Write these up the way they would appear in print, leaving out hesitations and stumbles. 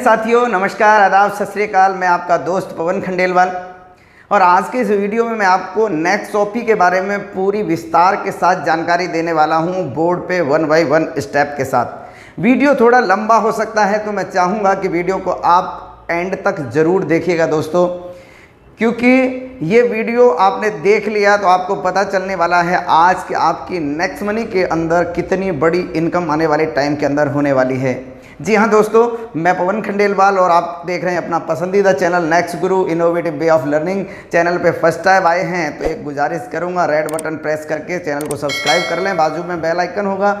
साथियों नमस्कार, आदाब, सत श्री अकाल। मैं आपका दोस्त पवन खंडेलवाल और आज के इस वीडियो में मैं आपको नेक्सॉपी के बारे में पूरी विस्तार के साथ जानकारी देने वाला हूं, बोर्ड पे 1 बाय 1 स्टेप के साथ। वीडियो थोड़ा लंबा हो सकता है तो मैं चाहूँगा कि वीडियो को आप एंड तक ज़रूर देखिएगा दोस्तों, क्योंकि ये वीडियो आपने देख लिया तो आपको पता चलने वाला है आज के आपकी नेक्स्ट मनी के अंदर कितनी बड़ी इनकम आने वाले टाइम के अंदर होने वाली है। जी हाँ दोस्तों, मैं पवन खंडेलवाल और आप देख रहे हैं अपना पसंदीदा channel next Guru innovative way of learning. Channel पे फर्स्ट टाइम आए हैं तो एक गुजारिश करूंगा, रेड बटन प्रेस करके चैनल को सब्सक्राइब कर लें, बाजू में बेल आइकन होगा,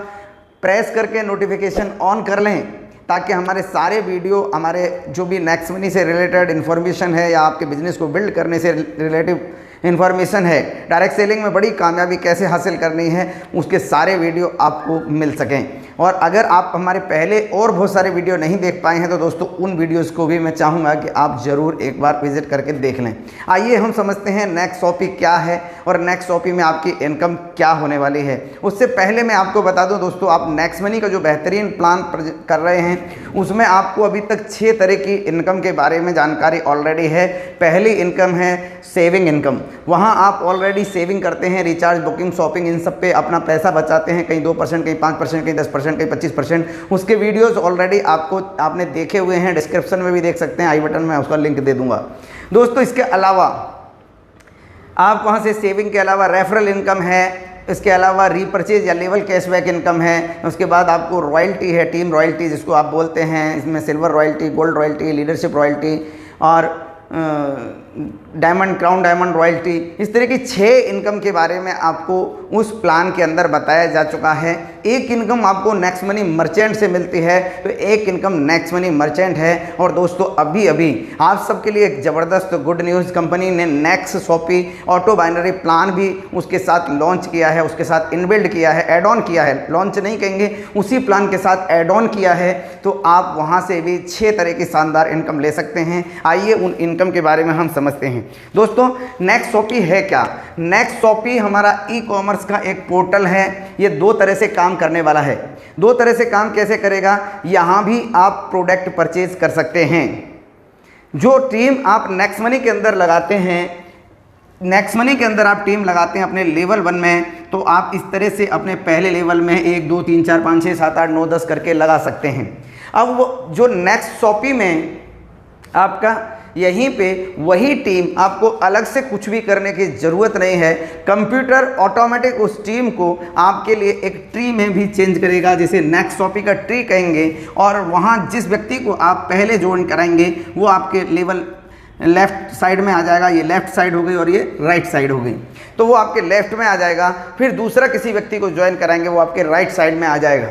प्रेस करके नोटिफिकेशन ऑन कर लें ताकि हमारे सारे वीडियो, हमारे जो भी नेक्स्ट मनी से रिलेटेड इन्फॉर्मेशन है या आपके बिजनेस को बिल्ड करने से रिलेटिव इन्फॉर्मेशन है, डायरेक्ट सेलिंग में बड़ी कामयाबी कैसे हासिल करनी है, उसके सारे वीडियो आपको मिल सकें। और अगर आप हमारे पहले और बहुत सारे वीडियो नहीं देख पाए हैं तो दोस्तों उन वीडियोस को भी मैं चाहूँगा कि आप ज़रूर एक बार विजिट करके देख लें। आइए हम समझते हैं नेक्सॉपी क्या है और नेक्सॉपी में आपकी इनकम क्या होने वाली है। उससे पहले मैं आपको बता दूं दोस्तों, आप नेक्स्ट मनी का जो बेहतरीन प्लान कर रहे हैं उसमें आपको अभी तक 6 तरह की इनकम के बारे में जानकारी ऑलरेडी है। पहली इनकम है सेविंग इनकम। वहाँ आप ऑलरेडी सेविंग करते हैं, रिचार्ज, बुकिंग, शॉपिंग, इन सब पे अपना पैसा बचाते हैं, कहीं 2%, कहीं 5%, कहीं 10%, कहीं 25%। उसके वीडियोस ऑलरेडी आपने देखे हुए हैं, डिस्क्रिप्शन में भी देख सकते हैं, आई बटन में उसका लिंक दे दूंगा दोस्तों। इसके अलावा आप वहाँ से सेविंग के अलावा रेफरल इनकम है, इसके अलावा रीपर्चेज या लेवल कैशबैक इनकम है, उसके बाद आपको रॉयल्टी है, टीम रॉयल्टी जिसको आप बोलते हैं। इसमें silver royalty, gold royalty, leadership royalty और डायमंड, क्राउन डायमंड रॉयल्टी, इस तरह की 6 इनकम के बारे में आपको उस प्लान के अंदर बताया जा चुका है। एक इनकम आपको नेक्स्ट मनी मर्चेंट से मिलती है तो एक इनकम नेक्स्ट मनी मर्चेंट है। और दोस्तों अभी अभी आप सबके लिए एक ज़बरदस्त गुड न्यूज़, कंपनी ने नेक्सॉपी ऑटो बाइनरी प्लान भी उसके साथ लॉन्च किया है, उसके साथ इनबिल्ड किया है, एड ऑन किया है, लॉन्च नहीं कहेंगे, उसी प्लान के साथ एड ऑन किया है। तो आप वहाँ से भी 6 तरह की शानदार इनकम ले सकते हैं। आइए उन इनकम के बारे में हम समझते हैं दोस्तों। नेक्सॉपी है क्या? नेक्सॉपी हमारा ई कॉमर्स का एक पोर्टल है। ये 2 तरह से काम करने वाला है। 2 तरह से काम कैसे करेगा? यहाँ भी आप प्रोडक्ट परचेज कर सकते हैं। जो टीम आप नेक्स्ट मनी के अंदर लगाते हैं, नेक्स्ट मनी के अंदर आप टीम लगाते हैं अपने लेवल 1 में, तो आप इस तरह से अपने पहले लेवल में 1 2 3 4 5 6 7 8 9 10 करके लगा सकते हैं। अब वो जो नेक्सॉपी में आपका यहीं पे वही टीम, आपको अलग से कुछ भी करने की ज़रूरत नहीं है। कंप्यूटर ऑटोमेटिक उस टीम को आपके लिए एक ट्री में भी चेंज करेगा, जिसे नेक्सॉपी का ट्री कहेंगे। और वहाँ जिस व्यक्ति को आप पहले ज्वाइन कराएंगे वो आपके लेवल लेफ़्ट साइड में आ जाएगा। ये लेफ़्ट साइड हो गई और ये राइट साइड हो गई, तो वो आपके लेफ़्ट में आ जाएगा। फिर दूसरा किसी व्यक्ति को ज्वाइन कराएंगे वो आपके राइट साइड में आ जाएगा।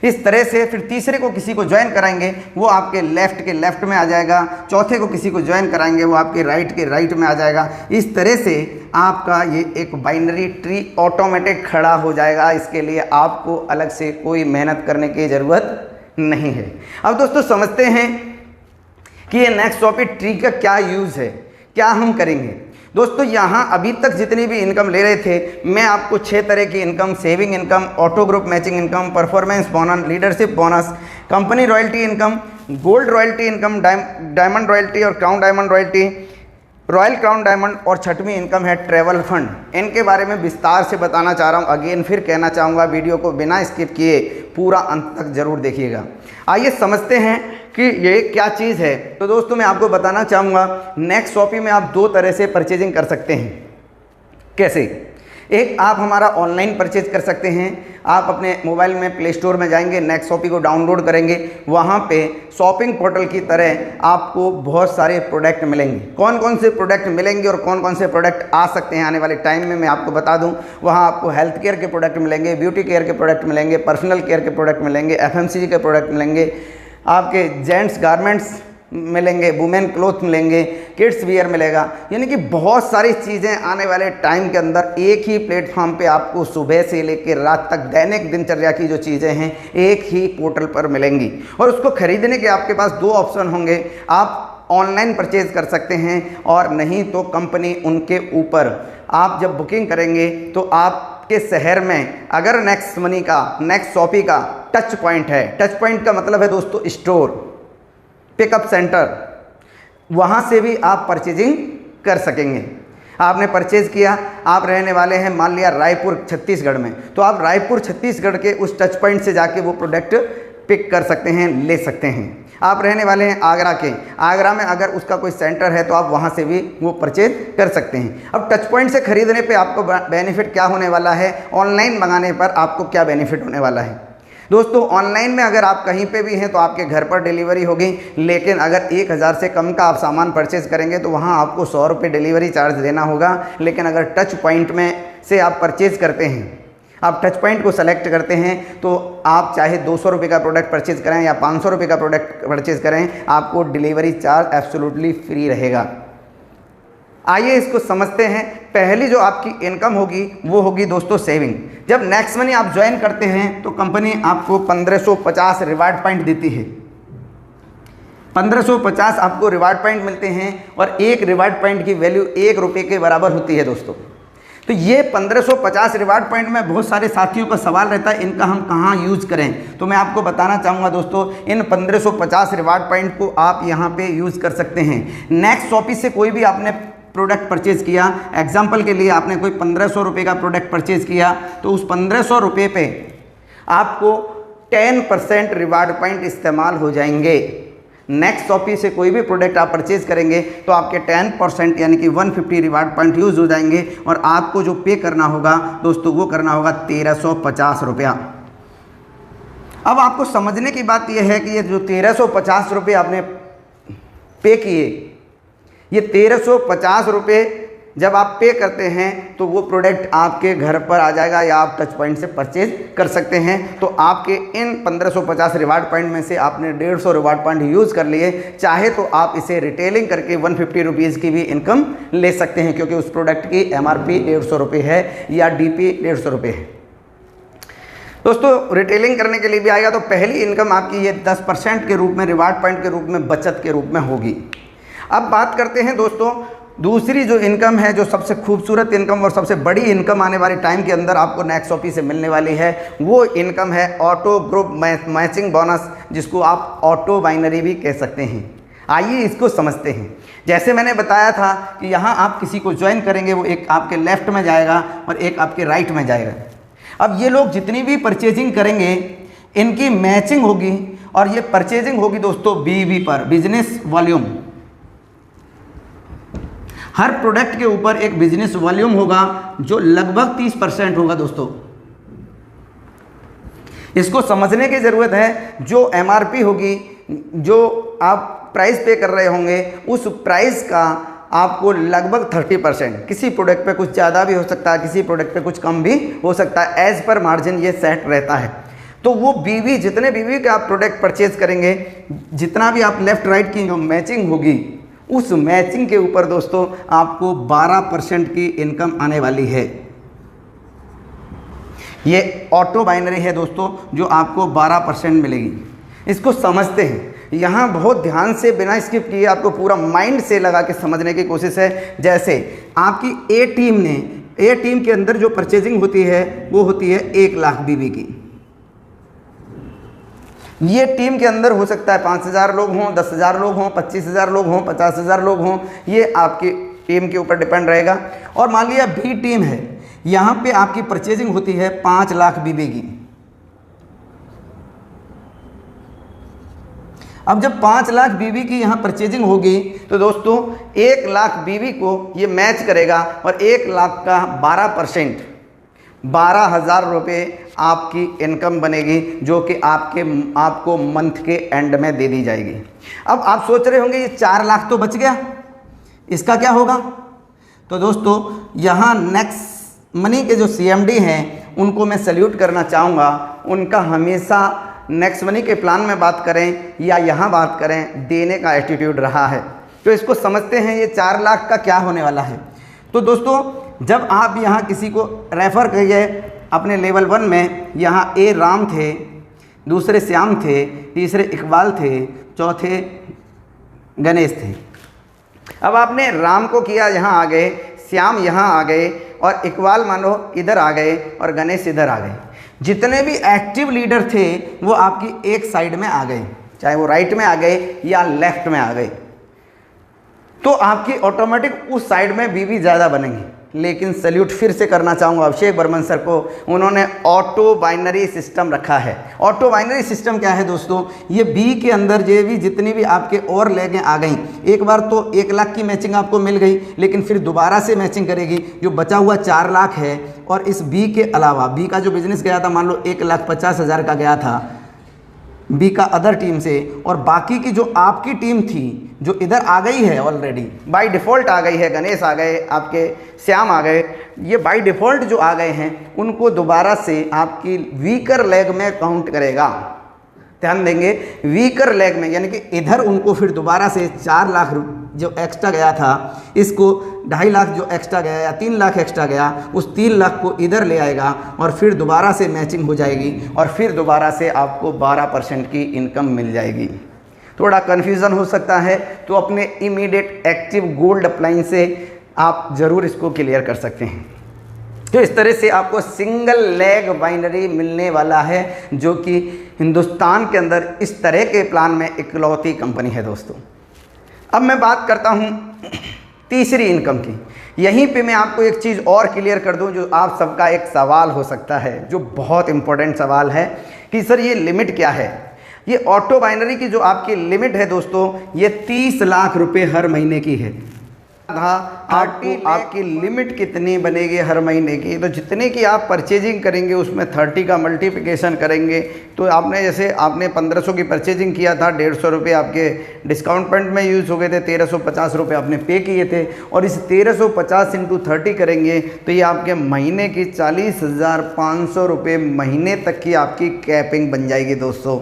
इस तरह से फिर तीसरे को किसी को ज्वाइन कराएंगे वो आपके लेफ़्ट के लेफ़्ट में आ जाएगा। चौथे को किसी को ज्वाइन कराएंगे वो आपके राइट के राइट में आ जाएगा। इस तरह से आपका ये एक बाइनरी ट्री ऑटोमेटिक खड़ा हो जाएगा। इसके लिए आपको अलग से कोई मेहनत करने की ज़रूरत नहीं है। अब दोस्तों समझते हैं कि ये नेक्सॉपी ट्री का क्या यूज़ है, क्या हम करेंगे। दोस्तों यहाँ अभी तक जितनी भी इनकम ले रहे थे, मैं आपको 6 तरह की income, saving income, auto group matching income, performance bonus, leadership bonus, company royalty income, gold royalty income, diamond royalty और crown diamond royalty, royal crown diamond और 6वीं इनकम है ट्रैवल फंड, इनके बारे में विस्तार से बताना चाह रहा हूँ। अगेन फिर कहना चाहूँगा, वीडियो को बिना स्किप किए पूरा अंत तक जरूर देखिएगा। आइए समझते हैं कि ये क्या चीज़ है। तो दोस्तों मैं आपको बताना चाहूँगा, नेक्सॉपी में आप 2 तरह से परचेजिंग कर सकते हैं। कैसे? एक आप हमारा ऑनलाइन परचेज कर सकते हैं। आप अपने मोबाइल में प्ले स्टोर में जाएंगे, नेक्सॉपी को डाउनलोड करेंगे, वहाँ पे शॉपिंग पोर्टल की तरह आपको बहुत सारे प्रोडक्ट मिलेंगे। कौन कौन से प्रोडक्ट मिलेंगे और कौन कौन से प्रोडक्ट आ सकते हैं आने वाले टाइम में मैं आपको बता दूं। वहाँ आपको हेल्थ केयर के प्रोडक्ट मिलेंगे, ब्यूटी केयर के प्रोडक्ट मिलेंगे, पर्सनल केयर के प्रोडक्ट मिलेंगे, FMCG के प्रोडक्ट मिलेंगे, आपके जेंट्स गारमेंट्स मिलेंगे, वुमेन क्लोथ मिलेंगे, किड्स वियर मिलेगा। यानी कि बहुत सारी चीज़ें आने वाले टाइम के अंदर एक ही प्लेटफॉर्म पे आपको सुबह से लेकर रात तक दैनिक दिनचर्या की जो चीज़ें हैं एक ही पोर्टल पर मिलेंगी। और उसको खरीदने के आपके पास 2 ऑप्शन होंगे। आप ऑनलाइन परचेज कर सकते हैं और नहीं तो कंपनी उनके ऊपर आप जब बुकिंग करेंगे तो आप आपके शहर में अगर नेक्स्ट मनी का, नेक्स्ट शॉपी का टच पॉइंट है, टच पॉइंट का मतलब है दोस्तों स्टोर, पिकअप सेंटर, वहाँ से भी आप परचेजिंग कर सकेंगे। आपने परचेज़ किया, आप रहने वाले हैं मान लिया रायपुर छत्तीसगढ़ में, तो आप रायपुर छत्तीसगढ़ के उस टच पॉइंट से जाके वो प्रोडक्ट पिक कर सकते हैं, ले सकते हैं। आप रहने वाले हैं आगरा के, आगरा में अगर उसका कोई सेंटर है तो आप वहाँ से भी वो परचेज कर सकते हैं। अब टच पॉइंट से ख़रीदने पे आपको बेनिफिट क्या होने वाला है, ऑनलाइन मंगाने पर आपको क्या बेनिफिट होने वाला है दोस्तों। ऑनलाइन में अगर आप कहीं पे भी हैं तो आपके घर पर डिलीवरी होगी, लेकिन अगर 1000 से कम का आप सामान परचेज़ करेंगे तो वहाँ आपको 100 रुपये डिलीवरी चार्ज देना होगा। लेकिन अगर टच पॉइंट में से आप परचेज़ करते हैं, आप टच पॉइंट को सेलेक्ट करते हैं, तो आप चाहे 200 रुपये का प्रोडक्ट परचेज़ करें या 500 रुपये का प्रोडक्ट परचेज़ करें, आपको डिलीवरी चार्ज एब्सोल्युटली फ्री रहेगा। आइए इसको समझते हैं। पहली जो आपकी इनकम होगी वो होगी दोस्तों सेविंग। जब नेक्स्ट मनी आप ज्वाइन करते हैं तो कंपनी आपको 1550 रिवार्ड पॉइंट देती है। 1550 आपको रिवार्ड पॉइंट मिलते हैं और एक रिवार्ड पॉइंट की वैल्यू 1 रुपये के बराबर होती है दोस्तों। तो ये 1550 रिवार्ड पॉइंट में बहुत सारे साथियों का सवाल रहता है इनका हम कहाँ यूज़ करें, तो मैं आपको बताना चाहूँगा दोस्तों, इन 1550 रिवार्ड पॉइंट को आप यहाँ पे यूज़ कर सकते हैं। नेक्स्ट शॉपी से कोई भी आपने प्रोडक्ट परचेज़ किया, एग्जाम्पल के लिए आपने कोई 1500 रुपये का प्रोडक्ट परचेज़ किया, तो उस 1500 रुपये पे आपको 10% रिवार्ड पॉइंट इस्तेमाल हो जाएंगे। नेक्स्ट शॉपी से कोई भी प्रोडक्ट आप परचेज़ करेंगे तो आपके 10% यानी कि 150 रिवार्ड पॉइंट यूज़ हो जाएंगे और आपको जो पे करना होगा दोस्तों वो करना होगा 1350 रुपया। अब आपको समझने की बात यह है कि ये जो 1350 रुपये आपने पे किए, ये 1350 रुपये जब आप पे करते हैं तो वो प्रोडक्ट आपके घर पर आ जाएगा या आप टच पॉइंट से परचेज कर सकते हैं। तो आपके इन 1550 रिवार्ड पॉइंट में से आपने 150 रिवार्ड पॉइंट यूज़ कर लिए, चाहे तो आप इसे रिटेलिंग करके 150 रुपीज़ की भी इनकम ले सकते हैं, क्योंकि उस प्रोडक्ट की MRP 150 रुपये है या DP 150 रुपये है। दोस्तों रिटेलिंग करने के लिए भी आएगा तो पहली इनकम आपकी ये 10% के रूप में, रिवार्ड पॉइंट के रूप में, बचत के रूप में होगी। अब बात करते हैं दोस्तों दूसरी जो इनकम है, जो सबसे खूबसूरत इनकम और सबसे बड़ी इनकम आने वाले टाइम के अंदर आपको नेक्स्ट शॉपी से मिलने वाली है। वो इनकम है ऑटो ग्रुप मैचिंग बोनस, जिसको आप ऑटो बाइनरी भी कह सकते हैं। आइए इसको समझते हैं। जैसे मैंने बताया था कि यहाँ आप किसी को ज्वाइन करेंगे, वो एक आपके लेफ्ट में जाएगा और एक आपके राइट में जाएगा। अब ये लोग जितनी भी परचेजिंग करेंगे इनकी मैचिंग होगी और ये परचेजिंग होगी दोस्तों BV पर, बिजनेस वॉल्यूम। हर प्रोडक्ट के ऊपर एक बिजनेस वॉल्यूम होगा जो लगभग 30% होगा दोस्तों। इसको समझने की ज़रूरत है। जो MRP होगी, जो आप प्राइस पे कर रहे होंगे, उस प्राइस का आपको लगभग 30%, किसी प्रोडक्ट पे कुछ ज़्यादा भी हो सकता है, किसी प्रोडक्ट पे कुछ कम भी हो सकता है, एज पर मार्जिन ये सेट रहता है। तो वो BV, जितने BV के आप प्रोडक्ट परचेज करेंगे, जितना भी आप लेफ़्ट राइट की जो मैचिंग होगी, उस मैचिंग के ऊपर दोस्तों आपको 12% की इनकम आने वाली है। ये ऑटो बाइनरी है दोस्तों, जो आपको 12% मिलेगी। इसको समझते हैं। यहाँ बहुत ध्यान से, बिना स्किप किए, आपको पूरा माइंड से लगा के समझने की कोशिश है। जैसे आपकी A टीम के अंदर जो परचेजिंग होती है वो होती है 1 लाख BV की। ये टीम के अंदर हो सकता है 5000 लोग हों, 10,000 लोग हों, 25,000 लोग हों, 50,000 लोग हों, ये आपकी टीम के ऊपर डिपेंड रहेगा। और मान लिया B टीम है, यहाँ पे आपकी परचेजिंग होती है 5 लाख BV की। अब जब 5 लाख BV की यहाँ परचेजिंग होगी तो दोस्तों 1 लाख BV को ये मैच करेगा और 1 लाख का 12%, 12,000 रुपये आपकी इनकम बनेगी, जो कि आपको मंथ के एंड में दे दी जाएगी। अब आप सोच रहे होंगे ये 4 लाख तो बच गया, इसका क्या होगा? तो दोस्तों यहाँ नेक्स्ट मनी के जो CMD हैं उनको मैं सैल्यूट करना चाहूँगा। उनका हमेशा नेक्स्ट मनी के प्लान में बात करें या यहाँ बात करें, देने का एटीट्यूड रहा है। तो इसको समझते हैं ये 4 लाख का क्या होने वाला है। तो दोस्तों जब आप यहाँ किसी को रेफ़र करिए अपने लेवल 1 में, यहाँ A राम थे, दूसरे श्याम थे, तीसरे इकबाल थे, चौथे गणेश थे। अब आपने राम को किया, यहाँ आ गए, श्याम यहाँ आ गए, और इकबाल मानो इधर आ गए और गणेश इधर आ गए। जितने भी एक्टिव लीडर थे वो आपकी एक साइड में आ गए, चाहे वो राइट में आ गए या लेफ्ट में आ गए, तो आपकी ऑटोमेटिक उस साइड में बीवी ज़्यादा बनेंगी। लेकिन सल्यूट फिर से करना चाहूँगा अभिषेक बर्मन सर को, उन्होंने ऑटो बाइनरी सिस्टम रखा है। ऑटो बाइनरी सिस्टम क्या है दोस्तों, ये बी के अंदर जो भी जितनी भी आपके और लेगें आ गई, एक बार तो 1 लाख की मैचिंग आपको मिल गई, लेकिन फिर दोबारा से मैचिंग करेगी, जो बचा हुआ 4 लाख है। और इस बी के अलावा बी का जो बिजनेस गया था, मान लो 1,50,000 का गया था बी का अदर टीम से, और बाकी की जो आपकी टीम थी जो इधर आ गई है ऑलरेडी बाय डिफ़ॉल्ट आ गई है, गणेश आ गए, आपके श्याम आ गए, ये बाय डिफ़ॉल्ट जो आ गए हैं उनको दोबारा से आपकी वीकर लेग में काउंट करेगा। ध्यान देंगे, वीकर लेग में, यानी कि इधर उनको फिर दोबारा से 4 लाख जो एक्स्ट्रा गया था, इसको 2.5 लाख जो एक्स्ट्रा गया या 3 लाख एक्स्ट्रा गया, उस 3 लाख को इधर ले आएगा और फिर दोबारा से मैचिंग हो जाएगी और फिर दोबारा से आपको 12% की इनकम मिल जाएगी। थोड़ा कन्फ्यूज़न हो सकता है तो अपने इमीडिएट एक्टिव गोल्ड अप्लायंस से आप ज़रूर इसको क्लियर कर सकते हैं। तो इस तरह से आपको सिंगल लेग बाइनरी मिलने वाला है, जो कि हिंदुस्तान के अंदर इस तरह के प्लान में इकलौती कंपनी है दोस्तों। अब मैं बात करता हूँ तीसरी इनकम की। यहीं पे मैं आपको एक चीज़ और क्लियर कर दूं, जो आप सबका एक सवाल हो सकता है, जो बहुत इंपॉर्टेंट सवाल है कि सर ये लिमिट क्या है। ये ऑटो बाइनरी की जो आपकी लिमिट है दोस्तों, ये 30 लाख रुपए हर महीने की है। आपकी लिमिट कितनी बनेगी हर महीने की, तो जितने की आप परचेजिंग करेंगे उसमें 30 का मल्टीप्लिकेशन करेंगे। तो आपने जैसे आपने 1500 की परचेजिंग किया था, 150 रुपये आपके डिस्काउंट पॉइंट में यूज़ हो गए थे, 1350 रुपये आपने पे किए थे, और इस 1350 इंटू 30 करेंगे तो ये आपके महीने की 40,500 रुपये महीने तक की आपकी कैपिंग बन जाएगी दोस्तों।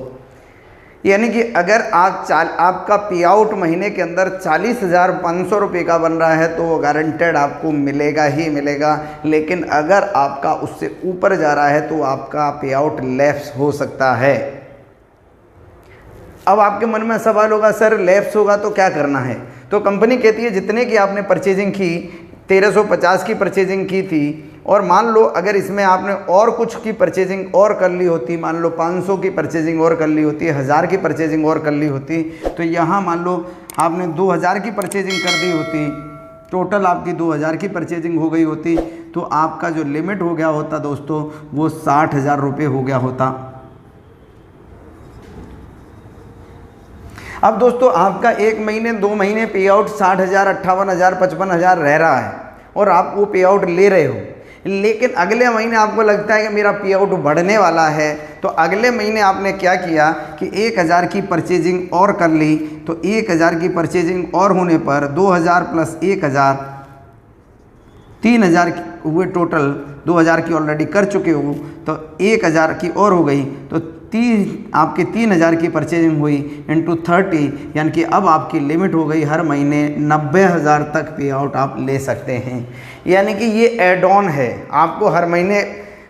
यानी कि अगर आपका पे आउट महीने के अंदर 40,500 रुपये का बन रहा है तो वो गारंटेड आपको मिलेगा ही मिलेगा। लेकिन अगर आपका उससे ऊपर जा रहा है तो आपका पे आउट लैप्स हो सकता है। अब आपके मन में सवाल होगा, सर लैप्स होगा तो क्या करना है। तो कंपनी कहती है जितने की आपने परचेजिंग की, 1350 की परचेजिंग की थी, और मान लो अगर इसमें आपने और कुछ की परचेजिंग और कर ली होती, मान लो 500 की परचेजिंग और कर ली होती, 1000 की परचेजिंग और कर ली होती, तो यहाँ मान लो आपने 2000 की परचेजिंग कर दी होती, टोटल आपकी 2000 की परचेजिंग हो गई होती, तो आपका जो लिमिट हो गया होता दोस्तों वो 60,000 रुपये हो गया होता। अब दोस्तों आपका 1 महीने 2 महीने पे आउट 60,000, 58,000, 55,000 रह रहा है और आप वो पे आउट ले रहे हो, लेकिन अगले महीने आपको लगता है कि मेरा पे आउट बढ़ने वाला है, तो अगले महीने आपने क्या किया कि 1000 की परचेजिंग और कर ली। तो 1000 की परचेजिंग और होने पर 2000 प्लस 1000 3000 हुए टोटल, 2000 की ऑलरेडी कर चुके हो, तो 1000 की और हो गई, तो आपकी 3000 की परचेजिंग हुई इंटू 30, यानी कि अब आपकी लिमिट हो गई हर महीने 90,000 तक पे आउट आप ले सकते हैं। यानी कि ये एड ऑन है, आपको हर महीने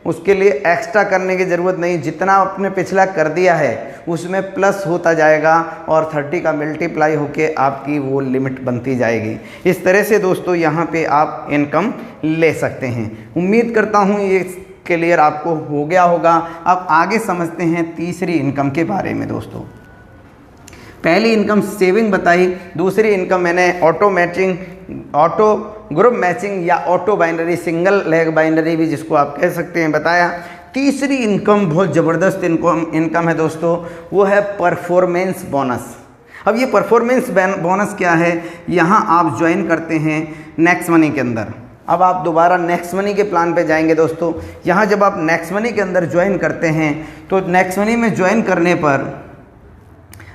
उसके लिए एक्स्ट्रा करने की ज़रूरत नहीं, जितना आपने पिछला कर दिया है उसमें प्लस होता जाएगा और 30 का मल्टीप्लाई होके आपकी वो लिमिट बनती जाएगी। इस तरह से दोस्तों यहाँ पे आप इनकम ले सकते हैं। उम्मीद करता हूँ ये क्लियर आपको हो गया होगा। अब आगे समझते हैं तीसरी इनकम के बारे में दोस्तों। पहली इनकम सेविंग बताई, दूसरी इनकम मैंने auto matching, auto group matching या auto binary, single leg binary भी जिसको आप कह सकते हैं, बताया। तीसरी इनकम बहुत ज़बरदस्त इनकम है दोस्तों, वो है परफॉर्मेंस बोनस। अब ये परफॉर्मेंस बोनस क्या है, यहाँ आप ज्वाइन करते हैं नेक्स्ट मनी के अंदर। अब आप दोबारा नेक्स्ट मनी के प्लान पे जाएंगे दोस्तों। यहाँ जब आप नेक्स्ट मनी के अंदर ज्वाइन करते हैं तो नेक्स्ट मनी में ज्वाइन करने पर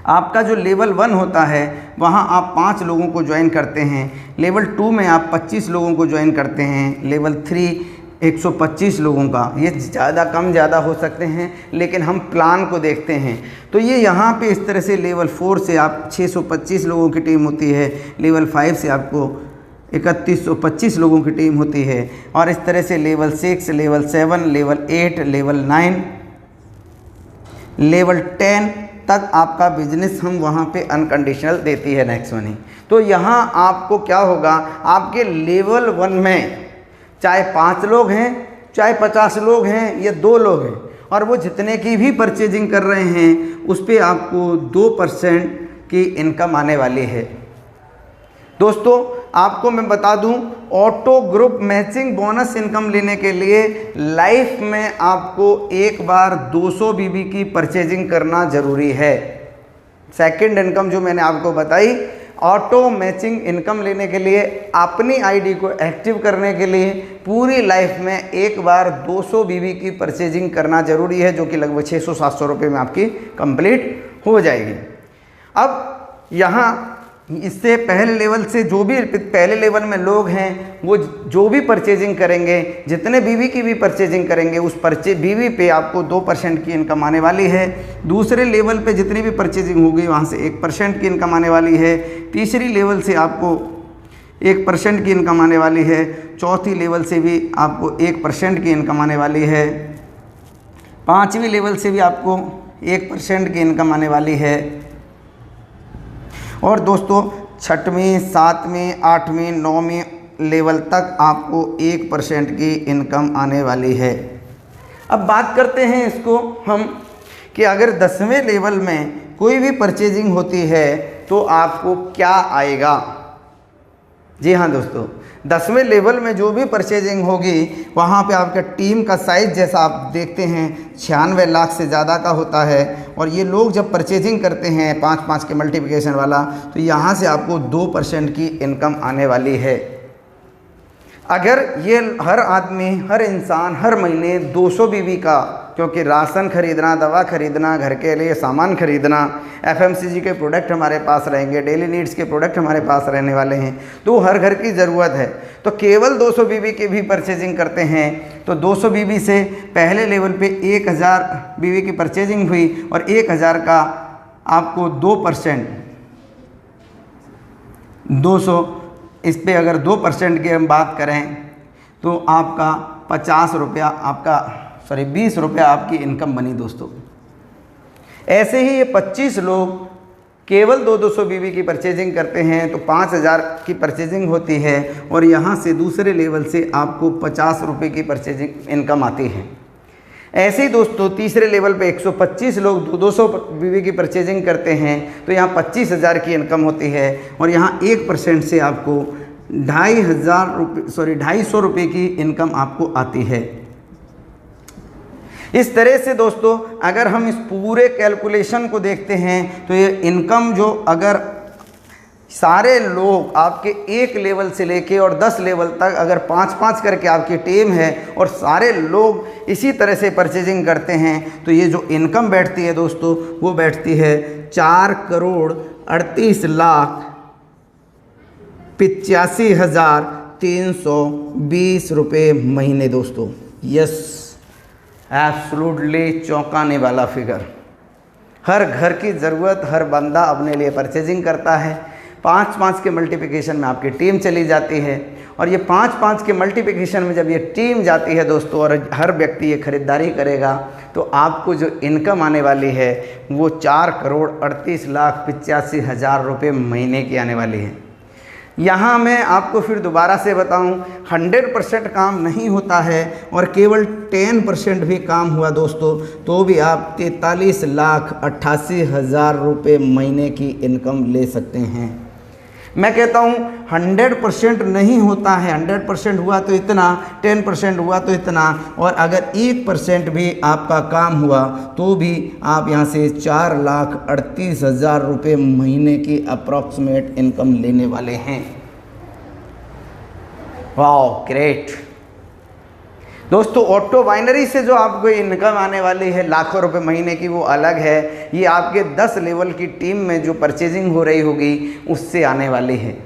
आपका जो लेवल 1 होता है वहाँ आप 5 लोगों को ज्वाइन करते हैं, लेवल 2 में आप 25 लोगों को ज्वाइन करते हैं, लेवल 3 125 लोगों का। ये ज़्यादा कम ज़्यादा हो सकते हैं, लेकिन हम प्लान को देखते हैं। तो ये यहाँ पे इस तरह से लेवल 4 से आप 625 लोगों की टीम होती है, लेवल 5 से आपको 3125 लोगों की टीम होती है, और इस तरह से level 6, level 7, level 8, level 9, level 10 तक आपका बिजनेस हम वहाँ पे अनकंडीशनल देती है नेक्स्ट मनी। तो यहाँ आपको क्या होगा, आपके लेवल 1 में चाहे 5 लोग हैं, चाहे 50 लोग हैं या 2 लोग हैं, और वो जितने की भी परचेजिंग कर रहे हैं उस पर आपको 2% की इनकम आने वाली है। दोस्तों आपको मैं बता दूं, auto group matching bonus income लेने के लिए लाइफ में आपको एक बार 200 बीबी की परचेजिंग करना ज़रूरी है। सेकंड इनकम जो मैंने आपको बताई, ऑटो मैचिंग इनकम लेने के लिए अपनी आईडी को एक्टिव करने के लिए पूरी लाइफ में एक बार 200 बीबी की परचेजिंग करना ज़रूरी है, जो कि लगभग 600-700 रुपये में आपकी कंप्लीट हो जाएगी। अब यहाँ इससे पहले लेवल से जो भी पहले लेवल में लोग हैं वो जो भी परचेजिंग करेंगे, जितने बीवी की भी परचेजिंग करेंगे, उस बीवी पे आपको 2% की इनकम आने वाली है। दूसरे लेवल पे जितनी भी परचेजिंग होगी वहाँ से 1% की इनकम आने वाली है। तीसरी लेवल से आपको 1% की इनकम आने वाली है। चौथी लेवल से भी आपको 1% की इनकम आने वाली है। 5वीं लेवल से भी आपको 1% की इनकम आने वाली है। और दोस्तों 6वीं, 7वीं, 8वीं, 9वीं लेवल तक आपको 1% की इनकम आने वाली है। अब बात करते हैं इसको हम कि अगर 10वें लेवल में कोई भी परचेजिंग होती है तो आपको क्या आएगा। जी हाँ दोस्तों, 10वें लेवल में जो भी परचेजिंग होगी वहाँ पे आपका टीम का साइज़ जैसा आप देखते हैं 96 लाख से ज़्यादा का होता है। और ये लोग जब परचेजिंग करते हैं 5-5 के मल्टीप्लिकेशन वाला, तो यहाँ से आपको 2% की इनकम आने वाली है। अगर ये हर आदमी, हर इंसान हर महीने 200 बीबी का, क्योंकि राशन खरीदना, दवा खरीदना, घर के लिए सामान खरीदना, एफएमसीजी के प्रोडक्ट हमारे पास रहेंगे, डेली नीड्स के प्रोडक्ट हमारे पास रहने वाले हैं, तो हर घर की ज़रूरत है। तो केवल 200 बीबी की भी परचेजिंग करते हैं तो 200 बीबी से पहले लेवल पे 1000 बीबी की परचेजिंग हुई और 1000 का आपको 2%, 200 इस पे अगर 2% की हम बात करें तो आपका 50 रुपया, आपका 20 रुपया आपकी इनकम बनी दोस्तों। ऐसे ही ये 25 लोग केवल 200 बीबी की परचेजिंग करते हैं तो 5000 की परचेजिंग होती है और यहाँ से दूसरे लेवल से आपको 50 रुपये की परचेजिंग इनकम आती है। ऐसे ही दोस्तों तीसरे लेवल पे 125 लोग 200 बीबी की परचेजिंग करते हैं तो यहाँ 25,000 की इनकम होती है और यहाँ 1% से आपको 250 रुपये की इनकम आपको आती है। इस तरह से दोस्तों अगर हम इस पूरे कैलकुलेशन को देखते हैं तो ये इनकम जो अगर सारे लोग आपके 1 लेवल से लेके और 10 लेवल तक अगर 5-5 करके आपकी टीम है और सारे लोग इसी तरह से परचेजिंग करते हैं तो ये जो इनकम बैठती है दोस्तों वो बैठती है 4,38,85,320 रुपये महीने दोस्तों। यस, एब्सोल्युटली चौंकाने वाला फिगर। हर घर की ज़रूरत हर बंदा अपने लिए परचेजिंग करता है। 5-5 के मल्टीप्लिकेशन में आपकी टीम चली जाती है और ये 5-5 के मल्टीप्लिकेशन में जब ये टीम जाती है दोस्तों और हर व्यक्ति ये ख़रीदारी करेगा तो आपको जो इनकम आने वाली है वो 4,38,85,000 रुपये महीने की आने वाली है। यहाँ मैं आपको फिर दोबारा से बताऊँ, 100% काम नहीं होता है और केवल 10% भी काम हुआ दोस्तों तो भी आप 43,88,000 रुपये महीने की इनकम ले सकते हैं। मैं कहता हूँ 100% नहीं होता है, 100% हुआ तो इतना, 10% हुआ तो इतना, और अगर 1% भी आपका काम हुआ तो भी आप यहाँ से 4,38,000 रुपये महीने की अप्रॉक्सीमेट इनकम लेने वाले हैं। वाह, ग्रेट दोस्तों। ऑटो बाइनरी से जो आपको इनकम आने वाली है लाखों रुपए महीने की वो अलग है। ये आपके 10 लेवल की टीम में जो परचेजिंग हो रही होगी उससे आने वाली है।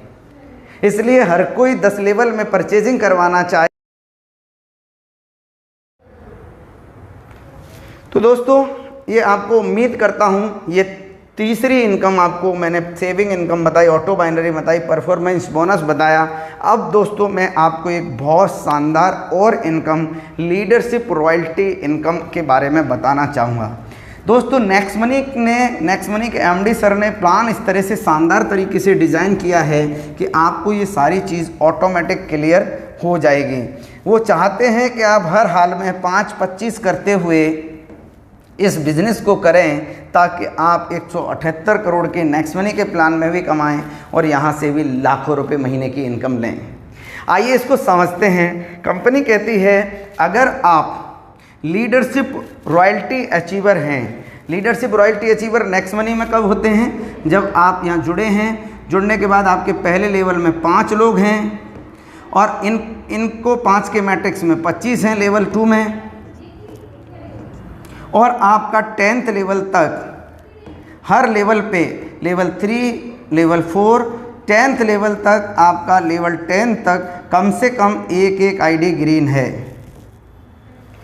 इसलिए हर कोई 10 लेवल में परचेजिंग करवाना चाहे। तो दोस्तों ये आपको उम्मीद करता हूँ ये तीसरी इनकम आपको मैंने सेविंग इनकम बताई, ऑटो बाइनरी बताई, परफॉर्मेंस बोनस बताया। अब दोस्तों मैं आपको एक बहुत शानदार और इनकम लीडरशिप रॉयल्टी इनकम के बारे में बताना चाहूँगा। दोस्तों नेक्स्ट मनी के एमडी सर ने प्लान इस तरह से शानदार तरीके से डिज़ाइन किया है कि आपको ये सारी चीज़ ऑटोमेटिक क्लियर हो जाएगी। वो चाहते हैं कि आप हर हाल में 5-25 करते हुए इस बिज़नेस को करें, ताकि आप 178 करोड़ के नेक्स्ट मनी के प्लान में भी कमाएं और यहाँ से भी लाखों रुपए महीने की इनकम लें। आइए इसको समझते हैं। कंपनी कहती है अगर आप लीडरशिप रॉयल्टी अचीवर हैं, leadership royalty achiever next money में कब होते हैं? जब आप यहाँ जुड़े हैं, जुड़ने के बाद आपके पहले लेवल में 5 लोग हैं और इनको 5 के मैट्रिक्स में 25 हैं लेवल 2 में, और आपका 10th लेवल तक हर लेवल पे लेवल 3, लेवल 4, 10th लेवल तक आपका लेवल 10 तक कम से कम एक आईडी ग्रीन है,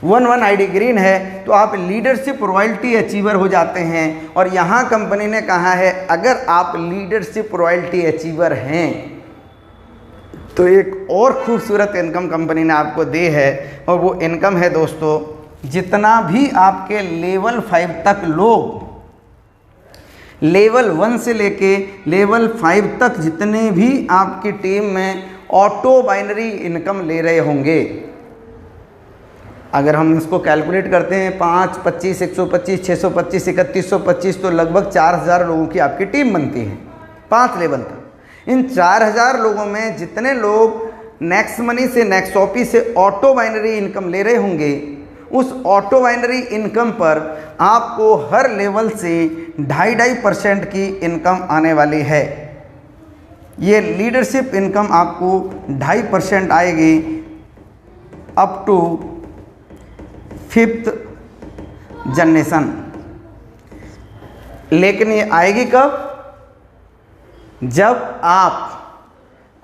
1 आईडी ग्रीन है, तो आप लीडरशिप रॉयल्टी अचीवर हो जाते हैं। और यहाँ कंपनी ने कहा है अगर आप लीडरशिप रॉयल्टी अचीवर हैं तो एक और खूबसूरत इनकम कंपनी ने आपको दी है, और वो इनकम है दोस्तों, जितना भी आपके लेवल 5 तक लोग, लेवल 1 से लेके लेवल 5 तक जितने भी आपकी टीम में ऑटो बाइनरी इनकम ले रहे होंगे, अगर हम इसको कैलकुलेट करते हैं 5, 25, 125, 625, 3125, तो लगभग 4000 लोगों की आपकी टीम बनती है 5 लेवल तक। इन 4000 लोगों में जितने लोग नेक्स्ट मनी से, नेक्सोपी से ऑटो बाइनरी इनकम ले रहे होंगे, उस ऑटो बाइनरी इनकम पर आपको हर लेवल से 2.5% की इनकम आने वाली है। ये लीडरशिप इनकम आपको 2.5% आएगी अप टू 5th जनरेशन। लेकिन ये आएगी कब? जब आप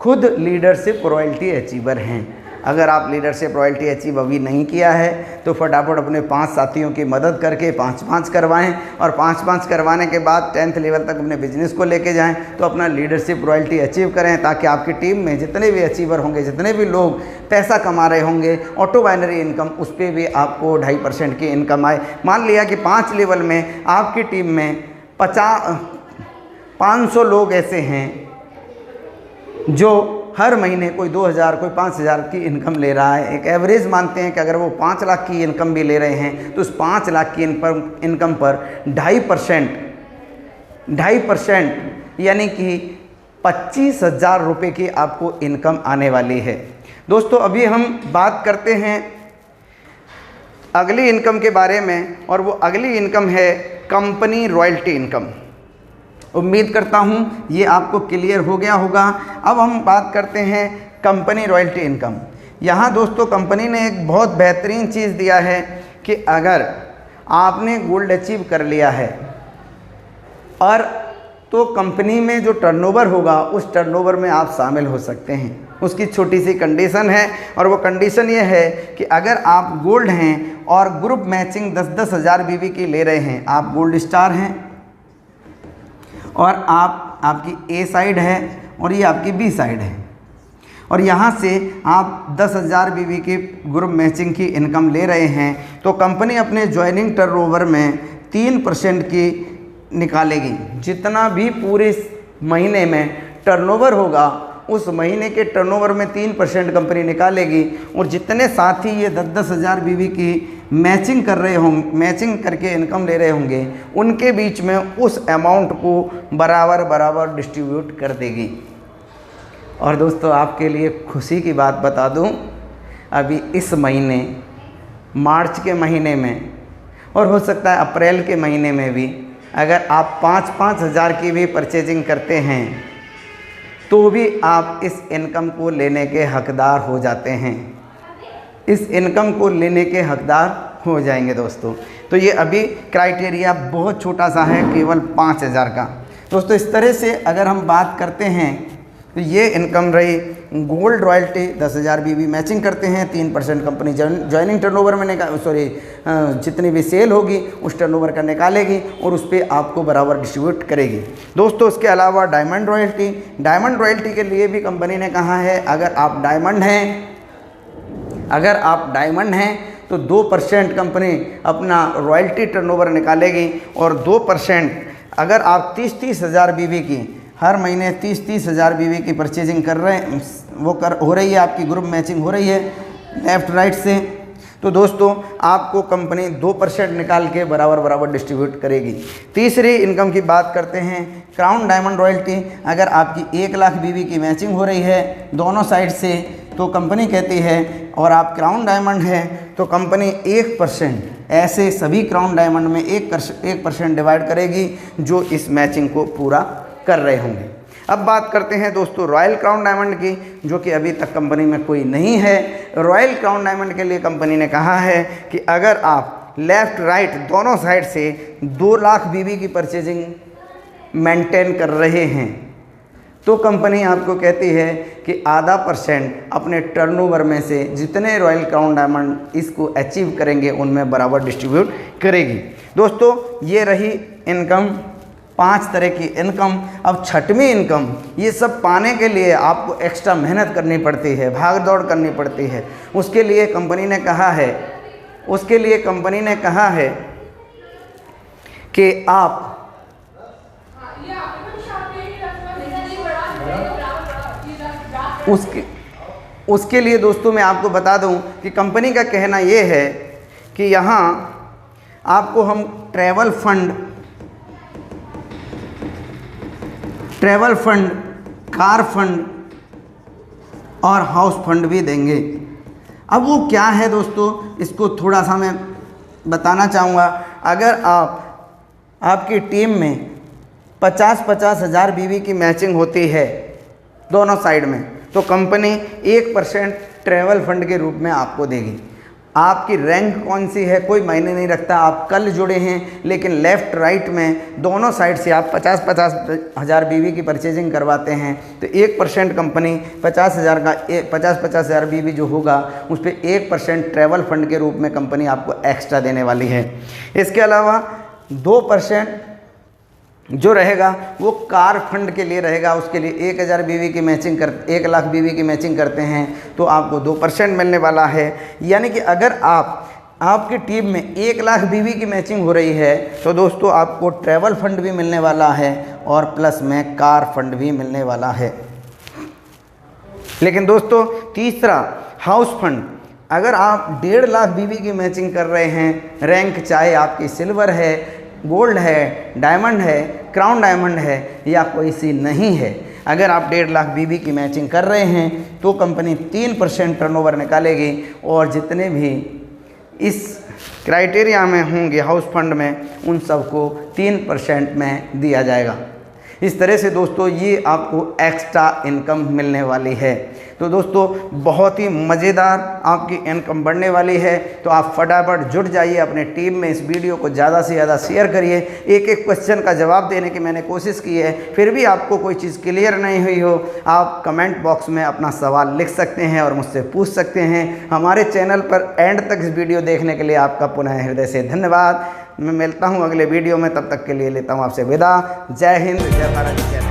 खुद लीडरशिप रॉयल्टी अचीवर हैं। अगर आप लीडरशिप रॉयल्टी अचीव अभी नहीं किया है तो फटाफट अपने 5 साथियों की मदद करके 5-5 करवाएं, और 5-5 करवाने के बाद 10th लेवल तक अपने बिजनेस को लेके जाएं, तो अपना लीडरशिप रॉयल्टी अचीव करें, ताकि आपकी टीम में जितने भी अचीवर होंगे, जितने भी लोग पैसा कमा रहे होंगे ऑटो बाइनरी इनकम, उस पर भी आपको 2.5% की इनकम आए। मान लिया कि 5 लेवल में आपकी टीम में 500 लोग ऐसे हैं जो हर महीने कोई 2000, कोई 5000 की इनकम ले रहा है। एक एवरेज मानते हैं कि अगर वो 5 लाख की इनकम भी ले रहे हैं तो उस 5 लाख की इनकम पर 2.5% यानी कि 25,000 रुपये की आपको इनकम आने वाली है। दोस्तों अभी हम बात करते हैं अगली इनकम के बारे में, और वो अगली इनकम है कंपनी रॉयल्टी इनकम। उम्मीद करता हूँ ये आपको क्लियर हो गया होगा। अब हम बात करते हैं कंपनी रॉयल्टी इनकम। यहाँ दोस्तों कंपनी ने एक बहुत बेहतरीन चीज़ दिया है कि अगर आपने गोल्ड अचीव कर लिया है और तो कंपनी में जो टर्नओवर होगा उस टर्नओवर में आप शामिल हो सकते हैं। उसकी छोटी सी कंडीशन है, और वो कंडीशन ये है कि अगर आप गोल्ड हैं और ग्रुप मैचिंग 10-10 हज़ार बीवी की ले रहे हैं, आप गोल्ड स्टार हैं और आपकी ए साइड है और ये आपकी बी साइड है, और यहाँ से आप 10,000 बीवी की ग्रुप मैचिंग की इनकम ले रहे हैं, तो कंपनी अपने ज्वाइनिंग टर्नओवर में 3% की निकालेगी। जितना भी पूरे महीने में टर्नओवर होगा उस महीने के टर्नओवर में 3% कंपनी निकालेगी, और जितने साथी ये 10-10 हज़ार बीवी की मैचिंग कर रहे होंगे, मैचिंग करके इनकम ले रहे होंगे, उनके बीच में उस अमाउंट को बराबर डिस्ट्रीब्यूट कर देगी। और दोस्तों आपके लिए खुशी की बात बता दूं, अभी इस महीने मार्च के महीने में और हो सकता है अप्रैल के महीने में भी अगर आप 5-5 हज़ार की भी परचेजिंग करते हैं तो भी आप इस इनकम को लेने के हकदार हो जाते हैं, इस इनकम को लेने के हकदार हो जाएंगे दोस्तों। तो ये अभी क्राइटेरिया बहुत छोटा सा है, केवल 5,000 का। दोस्तों इस तरह से अगर हम बात करते हैं तो ये इनकम रही गोल्ड रॉयल्टी। 10,000 बीवी मैचिंग करते हैं, 3% कंपनी ज्वाइनिंग टर्नओवर में जितनी भी सेल होगी उस टर्नओवर का निकालेगी और उस पर आपको बराबर डिस्ट्रीब्यूट करेगी। दोस्तों उसके अलावा डायमंड रॉयल्टी, डायमंड रॉयल्टी के लिए भी कंपनी ने कहा है अगर आप डायमंड हैं तो 2% कंपनी अपना रॉयल्टी टर्नओवर निकालेगी, और 2% अगर आप 30-30 हज़ार बीवी की हर महीने 30-30 हज़ार बीवी की परचेजिंग कर रहे हैं, हो रही है, आपकी ग्रुप मैचिंग हो रही है, लेफ़्ट राइट से, तो दोस्तों आपको कंपनी 2% निकाल के बराबर बराबर डिस्ट्रीब्यूट करेगी। तीसरी इनकम की बात करते हैं, क्राउन डायमंड रॉयल्टी। अगर आपकी 1 लाख बीवी की मैचिंग हो रही है दोनों साइड से, तो कंपनी कहती है, और आप क्राउन डायमंड है तो कंपनी 1% ऐसे सभी क्राउन डायमंड में 1% डिवाइड करेगी जो इस मैचिंग को पूरा कर रहे होंगे। अब बात करते हैं दोस्तों रॉयल क्राउन डायमंड की, जो कि अभी तक कंपनी में कोई नहीं है। रॉयल क्राउन डायमंड के लिए कंपनी ने कहा है कि अगर आप लेफ़्ट राइट दोनों साइड से 2 लाख बीवी की परचेजिंग मेंटेन कर रहे हैं, तो कंपनी आपको कहती है कि आधा % अपने टर्नओवर में से जितने रॉयल क्राउन डायमंड इसको अचीव करेंगे उनमें बराबर डिस्ट्रीब्यूट करेगी। दोस्तों ये रही इनकम, 5 तरह की इनकम। अब छठवीं इनकम, ये सब पाने के लिए आपको एक्स्ट्रा मेहनत करनी पड़ती है, भाग दौड़ करनी पड़ती है। उसके लिए कंपनी ने कहा है कि आप उसके लिए दोस्तों मैं आपको बता दूं कि कंपनी का कहना ये है कि यहाँ आपको हम ट्रैवल फंड, कार फंड और हाउस फंड भी देंगे। अब वो क्या है दोस्तों, इसको थोड़ा सा मैं बताना चाहूँगा। अगर आपकी टीम में 50-50 हज़ार बीवी की मैचिंग होती है दोनों साइड में, तो कंपनी 1% ट्रैवल फंड के रूप में आपको देगी। आपकी रैंक कौन सी है कोई मायने नहीं रखता, आप कल जुड़े हैं, लेकिन लेफ़्ट राइट में दोनों साइड से आप 50-50 हज़ार बीवी की परचेजिंग करवाते हैं, तो 1% कंपनी 50,000 का 50-50 हज़ार बीवी जो होगा उस पर 1% ट्रैवल फंड के रूप में कंपनी आपको एक्स्ट्रा देने वाली है। इसके अलावा 2% जो रहेगा वो कार फंड के लिए रहेगा। उसके लिए 1 लाख बीवी की मैचिंग करते हैं तो आपको 2% मिलने वाला है। यानी कि अगर आपकी टीम में 1 लाख बीवी की मैचिंग हो रही है तो दोस्तों आपको ट्रैवल फंड भी मिलने वाला है और प्लस में कार फंड भी मिलने वाला है। लेकिन दोस्तों तीसरा हाउस फंड, अगर आप 1.5 लाख बीवी की मैचिंग कर रहे हैं, रैंक चाहे आपकी सिल्वर है, गोल्ड है, डायमंड है, क्राउन डायमंड है या कोई सी नहीं है, अगर आप 1.5 लाख बीवी की मैचिंग कर रहे हैं तो कंपनी 3% टर्नओवर निकालेगी और जितने भी इस क्राइटेरिया में होंगे हाउस फंड में उन सबको 3% में दिया जाएगा। इस तरह से दोस्तों ये आपको एक्स्ट्रा इनकम मिलने वाली है। तो दोस्तों बहुत ही मज़ेदार आपकी इनकम बढ़ने वाली है। तो आप फटाफट जुट जाइए अपने टीम में, इस वीडियो को ज़्यादा से ज़्यादा शेयर करिए। एक क्वेश्चन का जवाब देने की मैंने कोशिश की है, फिर भी आपको कोई चीज़ क्लियर नहीं हुई हो, आप कमेंट बॉक्स में अपना सवाल लिख सकते हैं और मुझसे पूछ सकते हैं। हमारे चैनल पर एंड तक इस वीडियो देखने के लिए आपका पुनः हृदय से धन्यवाद। मैं मिलता हूं अगले वीडियो में, तब तक के लिए लेता हूं आपसे विदा। जय हिंद, जय भारत।